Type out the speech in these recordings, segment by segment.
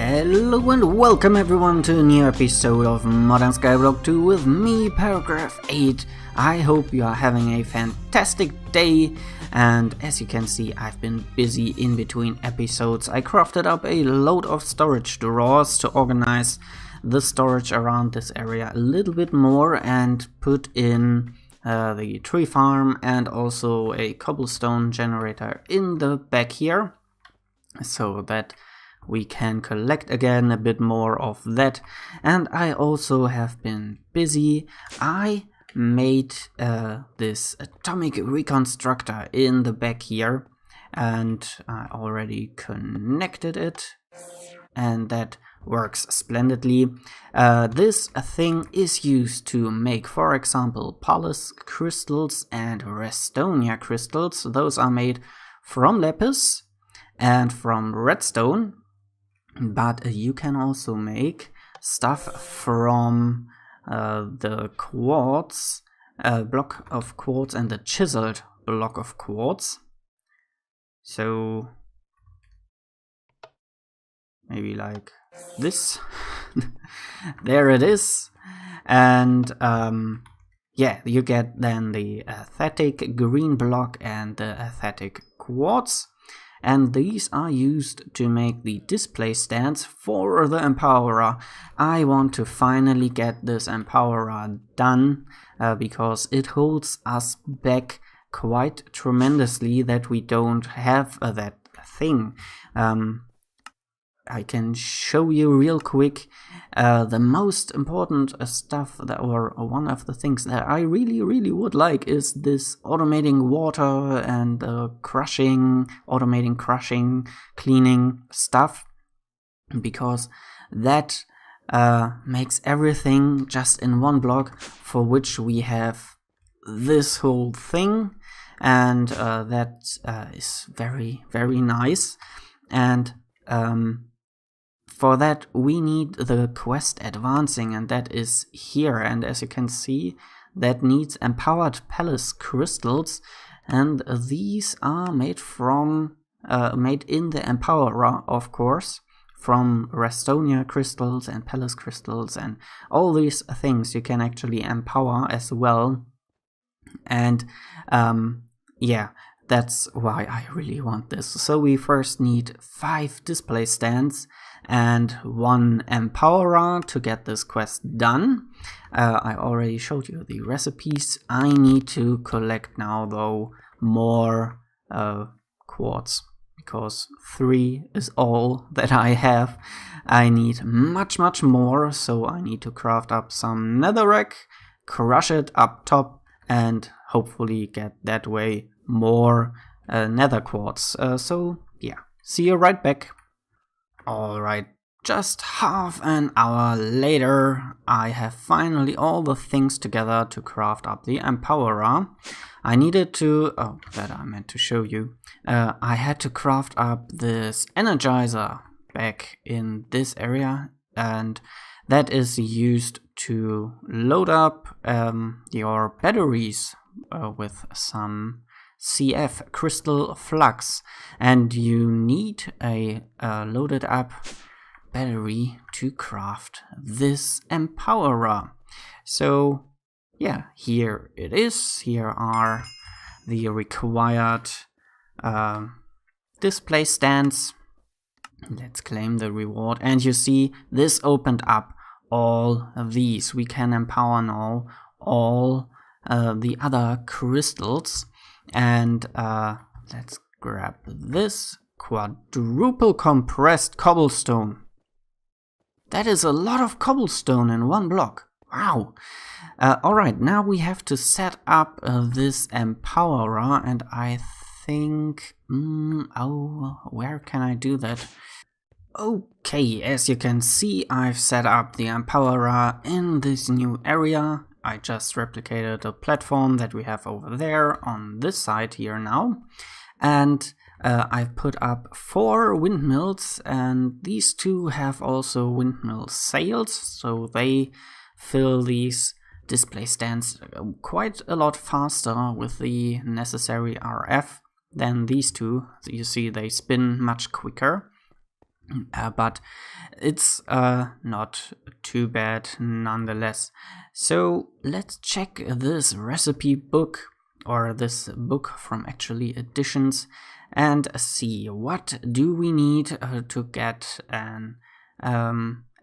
Hello and welcome everyone to a new episode of Modern Skyblock 2 with me, Paragraph 8. I hope you are having a fantastic day, and as you can see, I've been busy in between episodes. I crafted up a load of storage drawers to organize the storage around this area a little bit more and put in the tree farm and also a cobblestone generator in the back here, so that we can collect again a bit more of that. And I also have been busy. I made this atomic reconstructor in the back here, and I already connected it, and that works splendidly. This thing is used to make, for example, Pallas crystals and Restonia crystals. Those are made from lapis and from redstone. But you can also make stuff from the quartz block of quartz and the chiseled block of quartz. So maybe like this. There it is. And yeah, you get then the aesthetic green block and the aesthetic quartz. And these are used to make the display stands for the Empowerer. I want to finally get this Empowerer done because it holds us back quite tremendously that we don't have that thing. I can show you real quick the most important stuff or one of the things that I really would like is this automating water and automating crushing, cleaning stuff, because that makes everything just in one block, for which we have this whole thing, and that is very nice. And for that we need the quest advancing, and that is here. And as you can see, that needs empowered Pallas crystals, and these are made from made in the Empowerer, of course, from Restonia crystals and Pallas crystals, and all these things you can actually empower as well. And yeah, that's why I really want this. So we first need 5 display stands and 1 Empowerer to get this quest done. I already showed you the recipes. I need to collect now, though, more quartz, because 3 is all that I have. I need much more, so I need to craft up some netherrack, crush it up top, and hopefully get that way more nether quartz. So yeah, see you right back. Alright, just half an hour later, I have finally all the things together to craft up the Empowerer. I needed to, that I meant to show you, I had to craft up this energizer back in this area, and that is used to load up your batteries with some CF crystal flux, and you need a loaded up battery to craft this Empowerer. So yeah, here it is. Here are the required display stands. Let's claim the reward, and you see this opened up all of these. We can empower now all the other crystals. And let's grab this quadruple compressed cobblestone. That is a lot of cobblestone in one block. Wow. Alright, now we have to set up this Empowerer, and I think... where can I do that? Okay, as you can see, I've set up the Empowerer in this new area. I just replicated the platform that we have over there on this side here now. And I've put up 4 windmills, and these 2 have also windmill sails, so they fill these display stands quite a lot faster with the necessary RF than these 2. So you see they spin much quicker. But it's not too bad nonetheless. So let's check this recipe book, or this book from actually editions, and see what do we need to get an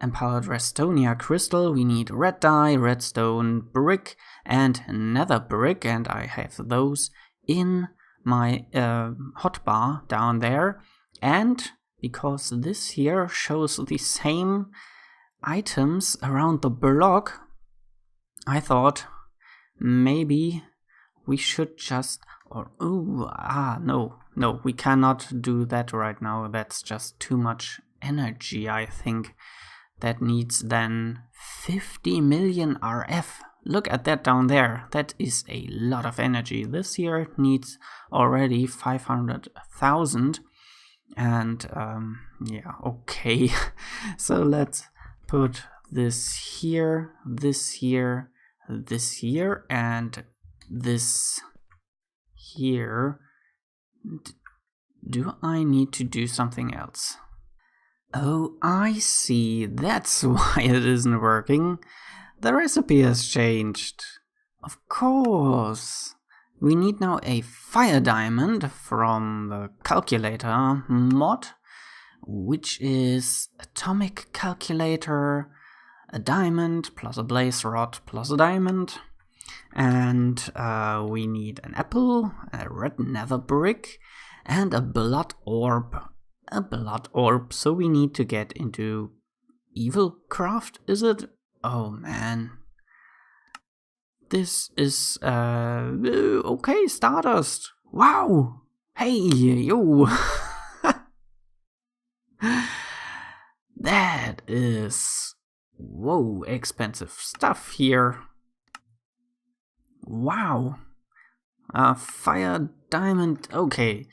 empowered Restonia crystal. We need red dye, redstone brick, and nether brick, and I have those in my hotbar down there. And because this here shows the same items around the block, I thought maybe we should just, no, we cannot do that right now. That's just too much energy, I think. That needs then 50 million RF. Look at that down there. That is a lot of energy. This here needs already 500,000. And yeah, okay. So let's put this here, this here, this here, and this here. Do I need to do something else? Oh, I see. That's why it isn't working. The recipe has changed. Of course. We need now a fire diamond from the calculator mod, which is atomic calculator, a diamond plus a blaze rod plus a diamond. And we need an apple, a red nether brick, and a blood orb. So we need to get into EvilCraft, is it? Oh man. This is, okay, Stardust. Wow. Hey, yo. That is, whoa, expensive stuff here. Wow. Fire diamond, okay.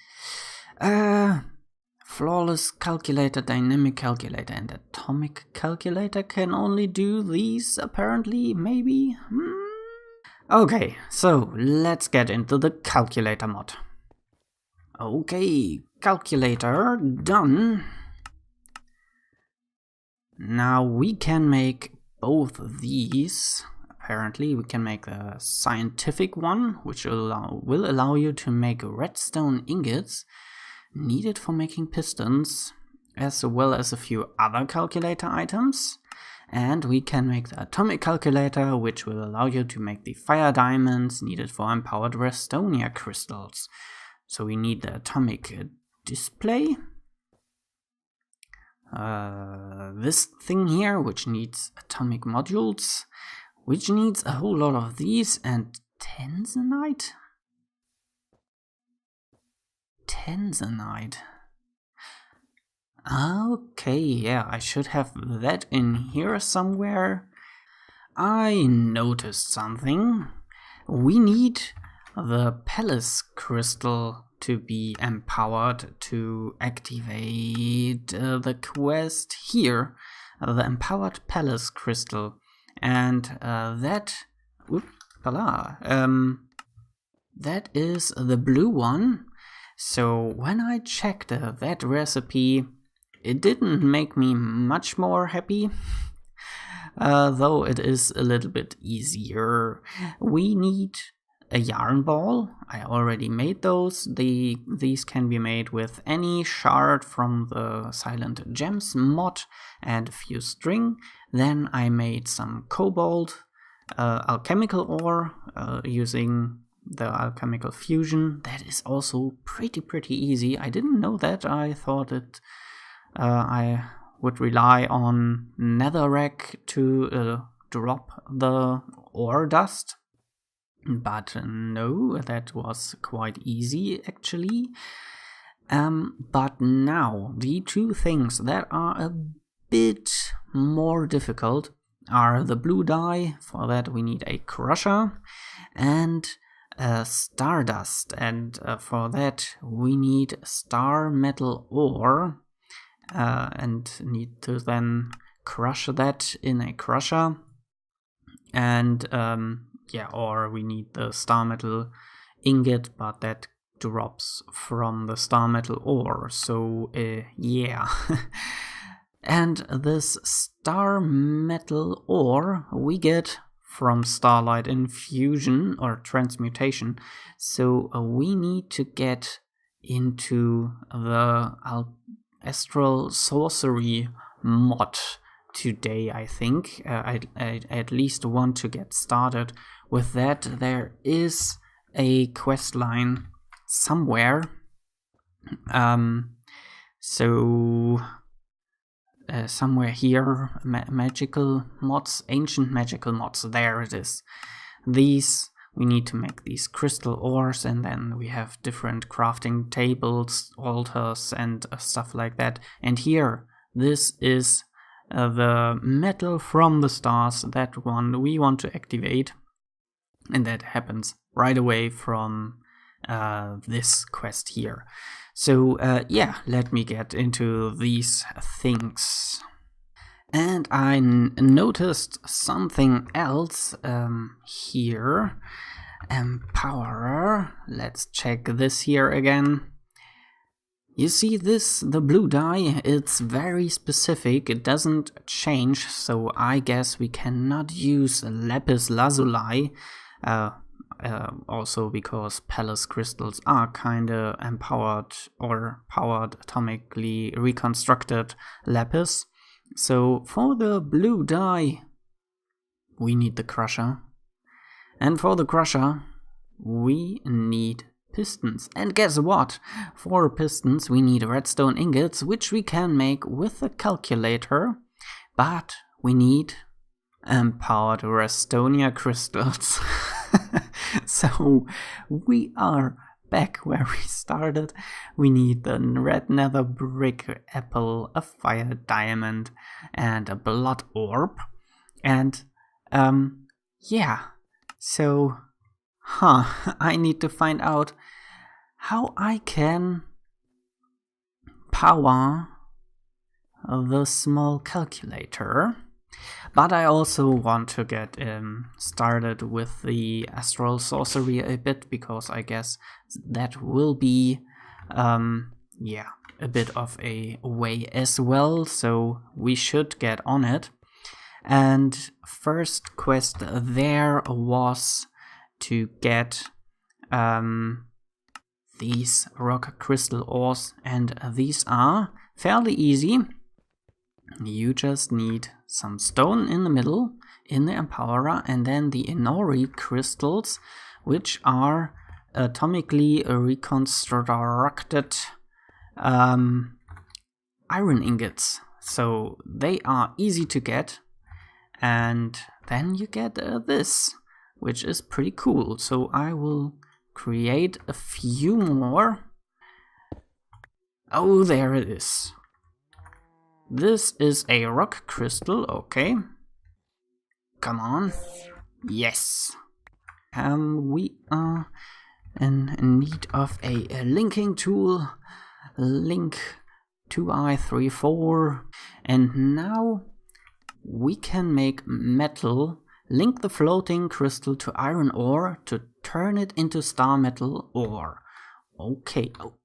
Flawless calculator, dynamic calculator, and atomic calculator can only do these, apparently, maybe? Okay, so let's get into the calculator mod. Okay, calculator done. Now we can make both of these. Apparently we can make a scientific one, which will allow you to make redstone ingots needed for making pistons, as well as a few other calculator items. And we can make the atomic calculator, which will allow you to make the fire diamonds needed for empowered Restonia crystals. So we need the atomic display. This thing here, which needs atomic modules, which needs a whole lot of these, and Tanzanite? Tanzanite. Okay, yeah, I should have that in here somewhere. I noticed something. We need the Palace crystal to be empowered to activate the quest here, the empowered Palace crystal, and that is the blue one. So when I checked that recipe, it didn't make me much more happy, though it is a little bit easier. We need a yarn ball. I already made those. These can be made with any shard from the Silent Gems mod and a few string. Then I made some cobalt alchemical ore using the alchemical fusion. That is also pretty easy. I didn't know that. I thought it I would rely on netherrack to drop the ore dust. But no, that was quite easy actually. But now, the two things that are a bit more difficult are the blue dye. For that we need a crusher, and stardust, and for that we need star metal ore, and need to then crush that in a crusher. And yeah, or we need the star metal ingot, but that drops from the star metal ore, so yeah. And this star metal ore we get from starlight infusion or transmutation, so we need to get into the Astral Sorcery mod today, I think. I at least want to get started with that. There is a quest line somewhere, somewhere here, magical mods, ancient magical mods, there it is. These, we need to make these crystal ores, and then we have different crafting tables, altars, and stuff like that. And here, this is the metal from the stars, that one we want to activate. And that happens right away from this quest here. So yeah, let me get into these things. And I noticed something else here. Empowerer. Let's check this here again. You see this, the blue dye, it's very specific, it doesn't change, so I guess we cannot use lapis lazuli, also because palace crystals are kinda empowered or powered atomically reconstructed lapis. So for the blue dye, we need the crusher. And for the crusher, we need pistons. And guess what? For pistons, we need redstone ingots, which we can make with a calculator. But we need empowered Restonia crystals. So we are back where we started. We need the red nether brick apple, a fire diamond, and a blood orb. And yeah, so I need to find out how I can power the small calculator. But I also want to get started with the Astral Sorcery a bit, because I guess that will be yeah, a bit of a way as well, so we should get on it. And first quest there was to get these rock crystal ores, and these are fairly easy. You just need some stone in the middle in the empowerer, and then the Inori crystals, which are atomically reconstructed iron ingots. So they are easy to get, and then you get this, which is pretty cool. So I will create a few more. Oh, there it is. This is a rock crystal, okay. Come on. Yes. We are in need of a linking tool. Link 2i34. And now we can make metal. Link the floating crystal to iron ore to turn it into star metal ore. Okay. Oh,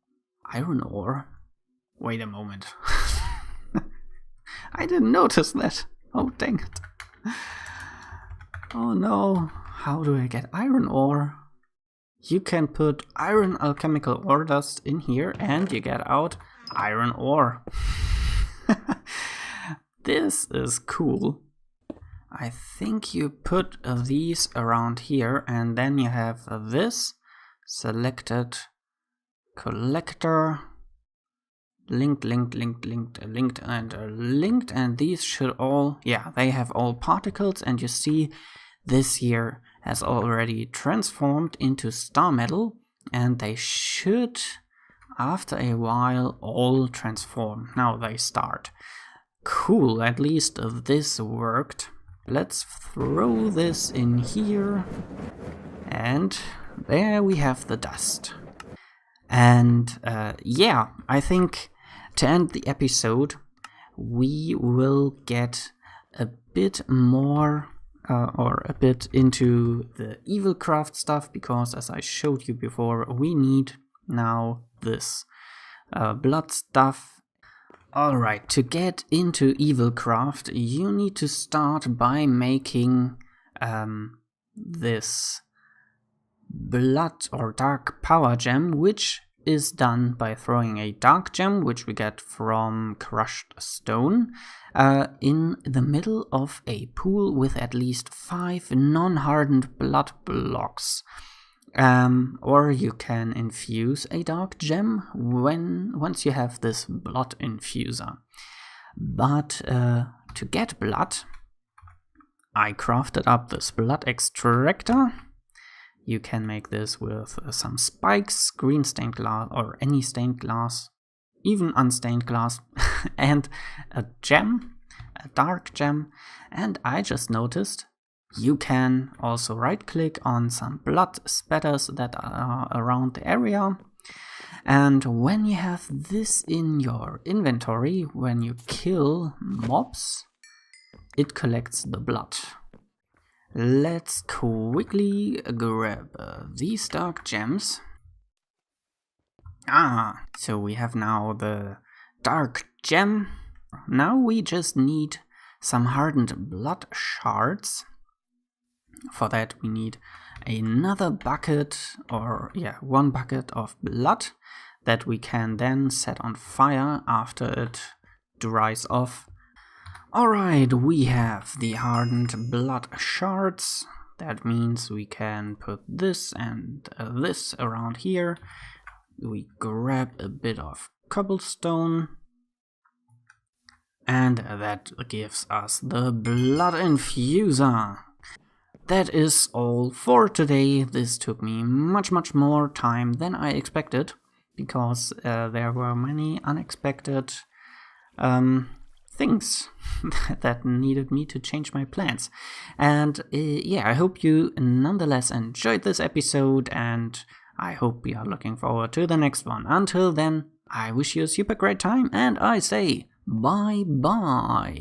iron ore. Wait a moment. I didn't notice that. Oh, dang it. Oh no. How do I get iron ore? You can put iron alchemical ore dust in here and you get out iron ore. This is cool. I think you put these around here, and then you have this selected collector. Linked, and these should all, yeah, they have all particles, and you see this here has already transformed into star metal, and they should, after a while, all transform. Now they start. Cool, at least this worked. Let's throw this in here, and there we have the dust. And yeah, I think to end the episode, we will get a bit more or a bit into the EvilCraft stuff, because as I showed you before, we need now this blood stuff. Alright, to get into EvilCraft, you need to start by making this blood or dark power gem, which is done by throwing a dark gem, which we get from crushed stone, in the middle of a pool with at least 5 non-hardened blood blocks. Or you can infuse a dark gem once you have this blood infuser. But to get blood, I crafted up this blood extractor. You can make this with some spikes, green stained glass, or any stained glass, even unstained glass, and a gem, a dark gem. And I just noticed you can also right click on some blood spatters that are around the area. And when you have this in your inventory, when you kill mobs, it collects the blood. Let's quickly grab these dark gems. So we have now the dark gem. Now we just need some hardened blood shards. For that we need another bucket, or one bucket of blood that we can then set on fire after it dries off. Alright, we have the hardened blood shards. That means we can put this and this around here. We grab a bit of cobblestone. And that gives us the blood infuser. That is all for today. This took me much more time than I expected, because there were many unexpected things that needed me to change my plans. And I hope you nonetheless enjoyed this episode, and I hope you are looking forward to the next one. Until then, I wish you a super great time, and I say bye bye.